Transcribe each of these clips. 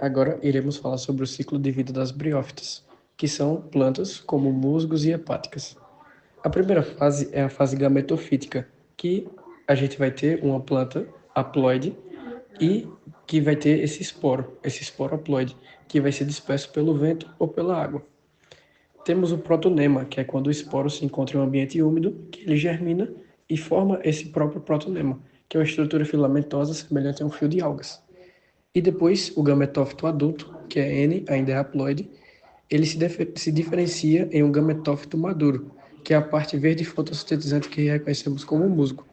Agora iremos falar sobre o ciclo de vida das briófitas, que são plantas como musgos e hepáticas. A primeira fase é a fase gametofítica, que a gente vai ter uma planta haploide e que vai ter esse esporo haploide, que vai ser disperso pelo vento ou pela água. Temos o protonema, que é quando o esporo se encontra em um ambiente úmido, que ele germina e forma esse próprio protonema, que é uma estrutura filamentosa semelhante a um fio de algas. E depois o gametófito adulto, que é N, ainda é haploide, ele se diferencia em um gametófito maduro, que é a parte verde fotossintetizante que reconhecemos como musgo.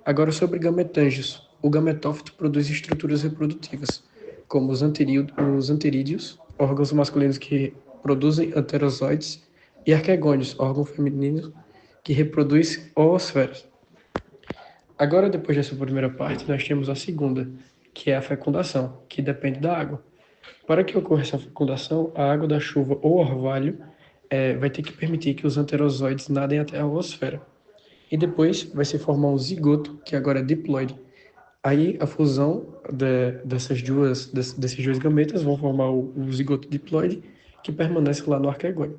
Agora sobre gametângios. O gametófito produz estruturas reprodutivas, como os anterídeos, órgãos masculinos que produzem anterozoides, e arquegônios, órgão feminino que reproduz oosferas. Agora, depois dessa primeira parte, nós temos a segunda, que é a fecundação, que depende da água. Para que ocorra essa fecundação, a água da chuva ou orvalho vai ter que permitir que os anterozoides nadem até a oosfera. E depois vai se formar um zigoto, que agora é diploide. Aí a fusão desses dois gametas vão formar o zigoto diploide, que permanece lá no arquegônio.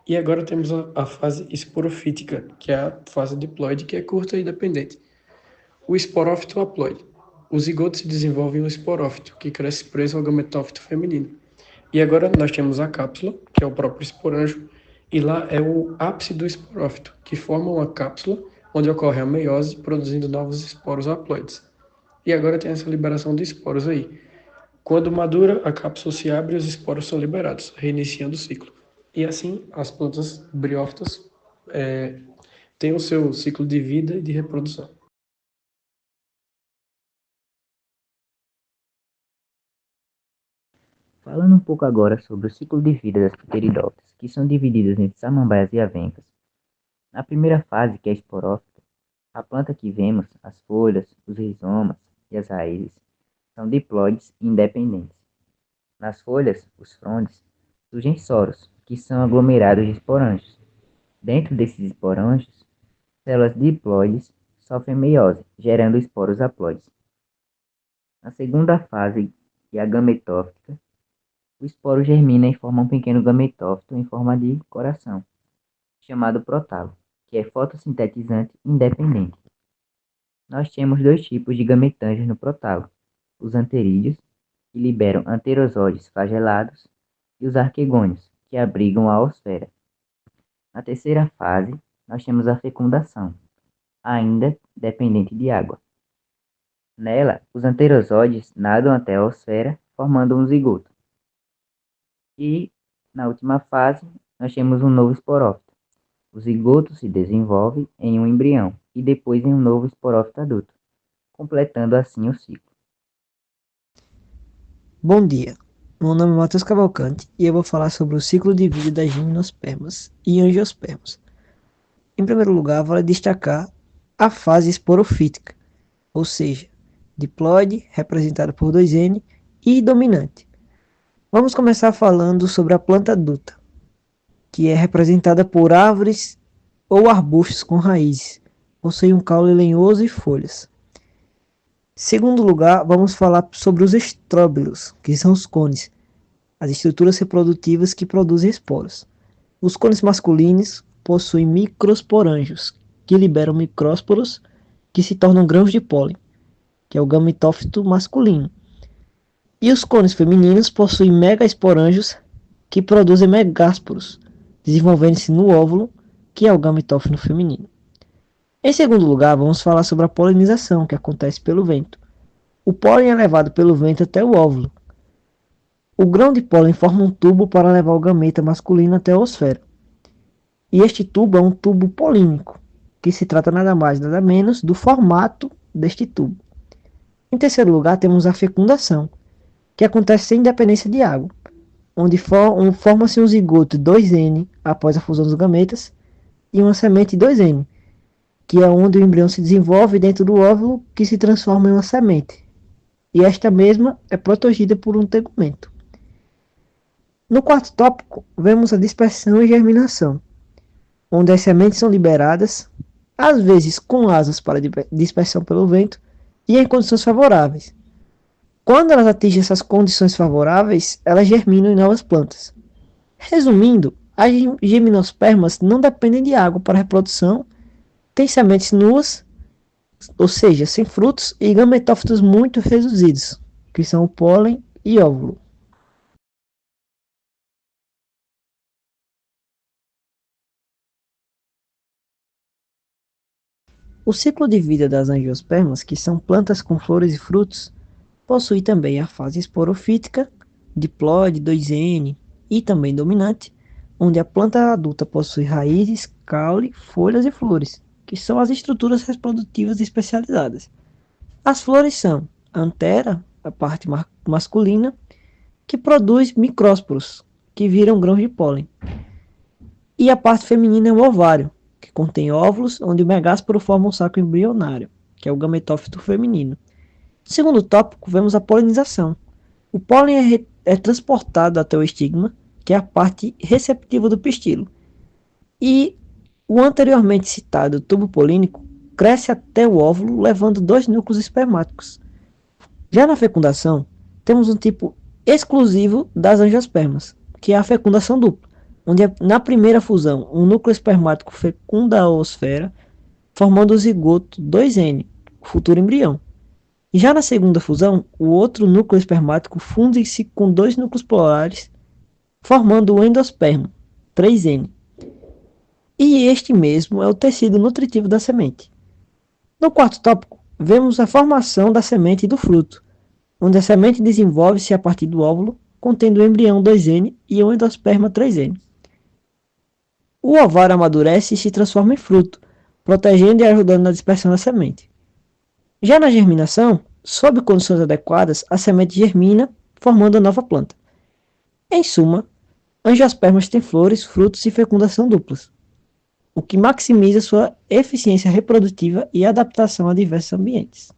E agora temos a fase esporofítica, que é a fase diploide, que é curta e dependente. O esporófito haploide. O zigoto se desenvolve em um esporófito, que cresce preso ao gametófito feminino. E agora nós temos a cápsula, que é o próprio esporanjo, e lá é o ápice do esporófito, que forma uma cápsula onde ocorre a meiose, produzindo novos esporos haploides. E agora tem essa liberação de esporos aí. Quando madura, a cápsula se abre e os esporos são liberados, reiniciando o ciclo. E assim, as plantas briófitas têm o seu ciclo de vida e de reprodução. Falando um pouco agora sobre o ciclo de vida das pteridófitas, que são divididas entre samambaias e avencas. Na primeira fase, que é a esporófita, a planta que vemos, as folhas, os rizomas e as raízes, são diploides e independentes. Nas folhas, os frondes, surgem soros, que são aglomerados de esporângios. Dentro desses esporângios, células diploides sofrem meiose, gerando esporos haploides. Na segunda fase, que é a gametófita, o esporo germina e forma um pequeno gametófito em forma de coração, chamado prótalo, que é fotossintetizante independente. Nós temos dois tipos de gametângios no prótalo: os anterídeos, que liberam anterosóides flagelados, e os arquegônios, que abrigam a oosfera. Na terceira fase, nós temos a fecundação, ainda dependente de água. Nela, os anterosóides nadam até a oosfera, formando um zigoto. E, na última fase, nós temos um novo esporófito. O zigoto se desenvolve em um embrião e depois em um novo esporófito adulto, completando assim o ciclo. Bom dia, meu nome é Matheus Cavalcante e eu vou falar sobre o ciclo de vida das gimnospermas e angiospermas. Em primeiro lugar, vale destacar a fase esporofítica, ou seja, diploide, representado por 2N, e dominante. Vamos começar falando sobre a planta adulta, que é representada por árvores ou arbustos com raízes, possui um caule lenhoso e folhas. Segundo lugar, vamos falar sobre os estróbilos, que são os cones, as estruturas reprodutivas que produzem esporos. Os cones masculinos possuem microsporângios, que liberam micrósporos que se tornam grãos de pólen, que é o gametófito masculino. E os cones femininos possuem megasporângios que produzem megásporos, desenvolvendo-se no óvulo, que é o gametófito feminino. Em segundo lugar, vamos falar sobre a polinização, que acontece pelo vento. O pólen é levado pelo vento até o óvulo. O grão de pólen forma um tubo para levar o gameta masculino até a oosfera. E este tubo é um tubo polínico, que se trata nada mais nada menos do formato deste tubo. Em terceiro lugar, temos a fecundação, que acontece sem dependência de água, onde forma-se um zigoto 2N após a fusão dos gametas e uma semente 2N, que é onde o embrião se desenvolve dentro do óvulo, que se transforma em uma semente. E esta mesma é protegida por um tegumento. No quarto tópico, vemos a dispersão e germinação, onde as sementes são liberadas, às vezes com asas para dispersão pelo vento e em condições favoráveis. Quando elas atingem essas condições favoráveis, elas germinam em novas plantas. Resumindo, as gimnospermas não dependem de água para a reprodução, têm sementes nuas, ou seja, sem frutos, e gametófitos muito reduzidos, que são o pólen e óvulo. O ciclo de vida das angiospermas, que são plantas com flores e frutos, possui também a fase esporofítica, diploide, 2N e também dominante, onde a planta adulta possui raízes, caule, folhas e flores, que são as estruturas reprodutivas especializadas. As flores são a antera, a parte masculina, que produz micrósporos, que viram grãos de pólen, e a parte feminina é o ovário, que contém óvulos, onde o megásporo forma um saco embrionário, que é o gametófito feminino. No segundo tópico, vemos a polinização. O pólen é transportado até o estigma, que é a parte receptiva do pistilo. E o anteriormente citado tubo polínico cresce até o óvulo, levando 2 núcleos espermáticos. Já na fecundação, temos um tipo exclusivo das angiospermas, que é a fecundação dupla, onde na primeira fusão um núcleo espermático fecunda a oosfera, formando o zigoto 2N, o futuro embrião. E já na segunda fusão, o outro núcleo espermático funde-se com 2 núcleos polares, formando o endosperma, 3N. E este mesmo é o tecido nutritivo da semente. No quarto tópico, vemos a formação da semente e do fruto, onde a semente desenvolve-se a partir do óvulo, contendo o embrião 2N e o endosperma 3N. O ovário amadurece e se transforma em fruto, protegendo e ajudando na dispersão da semente. Já na germinação, sob condições adequadas, a semente germina, formando a nova planta. Em suma, angiospermas têm flores, frutos e fecundação duplas, o que maximiza sua eficiência reprodutiva e adaptação a diversos ambientes.